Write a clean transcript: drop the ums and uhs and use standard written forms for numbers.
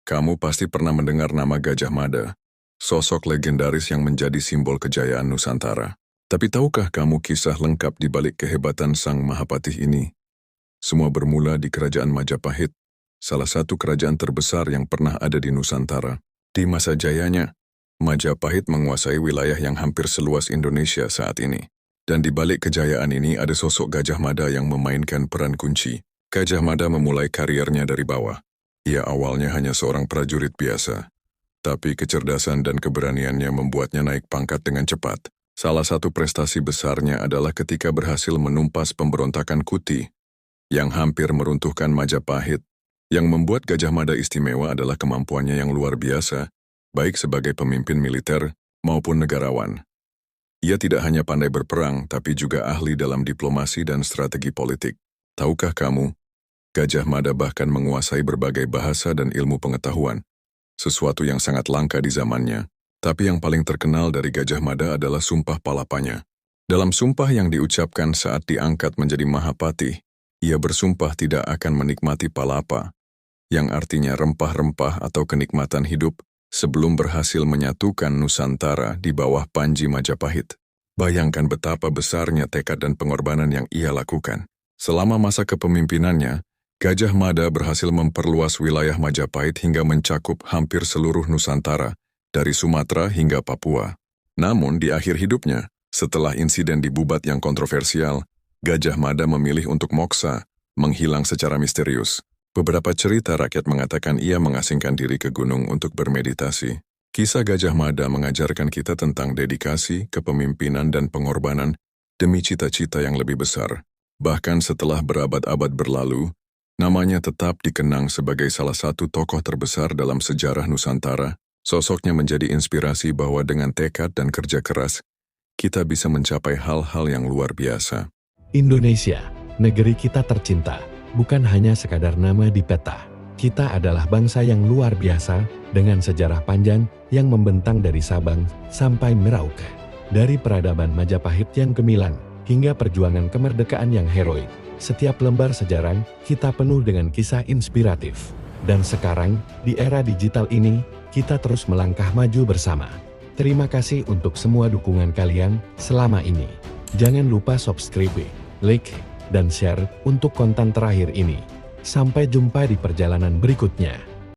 Kamu pasti pernah mendengar nama Gajah Mada, sosok legendaris yang menjadi simbol kejayaan Nusantara. Tapi tahukah kamu kisah lengkap di balik kehebatan Sang Mahapatih ini? Semua bermula di Kerajaan Majapahit, salah satu kerajaan terbesar yang pernah ada di Nusantara. Di masa jayanya, Majapahit menguasai wilayah yang hampir seluas Indonesia saat ini. Dan di balik kejayaan ini ada sosok Gajah Mada yang memainkan peran kunci. Gajah Mada memulai kariernya dari bawah. Ia awalnya hanya seorang prajurit biasa, tapi kecerdasan dan keberaniannya membuatnya naik pangkat dengan cepat. Salah satu prestasi besarnya adalah ketika berhasil menumpas pemberontakan Kuti yang hampir meruntuhkan Majapahit. Yang membuat Gajah Mada istimewa adalah kemampuannya yang luar biasa, baik sebagai pemimpin militer maupun negarawan. Ia tidak hanya pandai berperang, tapi juga ahli dalam diplomasi dan strategi politik. Tahukah kamu, Gajah Mada bahkan menguasai berbagai bahasa dan ilmu pengetahuan, sesuatu yang sangat langka di zamannya. Tapi yang paling terkenal dari Gajah Mada adalah Sumpah Palapanya. Dalam sumpah yang diucapkan saat diangkat menjadi Mahapatih, ia bersumpah tidak akan menikmati palapa, yang artinya rempah-rempah atau kenikmatan hidup, sebelum berhasil menyatukan Nusantara di bawah Panji Majapahit. Bayangkan betapa besarnya tekad dan pengorbanan yang ia lakukan. Selama masa kepemimpinannya, Gajah Mada berhasil memperluas wilayah Majapahit hingga mencakup hampir seluruh Nusantara, dari Sumatera hingga Papua. Namun di akhir hidupnya, setelah insiden di Bubat yang kontroversial, Gajah Mada memilih untuk moksa, menghilang secara misterius. Beberapa cerita rakyat mengatakan ia mengasingkan diri ke gunung untuk bermeditasi. Kisah Gajah Mada mengajarkan kita tentang dedikasi, kepemimpinan, dan pengorbanan demi cita-cita yang lebih besar. Bahkan setelah berabad-abad berlalu, namanya tetap dikenang sebagai salah satu tokoh terbesar dalam sejarah Nusantara. Sosoknya menjadi inspirasi bahwa dengan tekad dan kerja keras, kita bisa mencapai hal-hal yang luar biasa. Indonesia, negeri kita tercinta, bukan hanya sekadar nama di peta. Kita adalah bangsa yang luar biasa, dengan sejarah panjang yang membentang dari Sabang sampai Merauke. Dari peradaban Majapahit yang gemilang, hingga perjuangan kemerdekaan yang heroik. Setiap lembar sejarah kita penuh dengan kisah inspiratif. Dan sekarang, di era digital ini, kita terus melangkah maju bersama. Terima kasih untuk semua dukungan kalian selama ini. Jangan lupa subscribe, like, dan share untuk konten terakhir ini. Sampai jumpa di perjalanan berikutnya.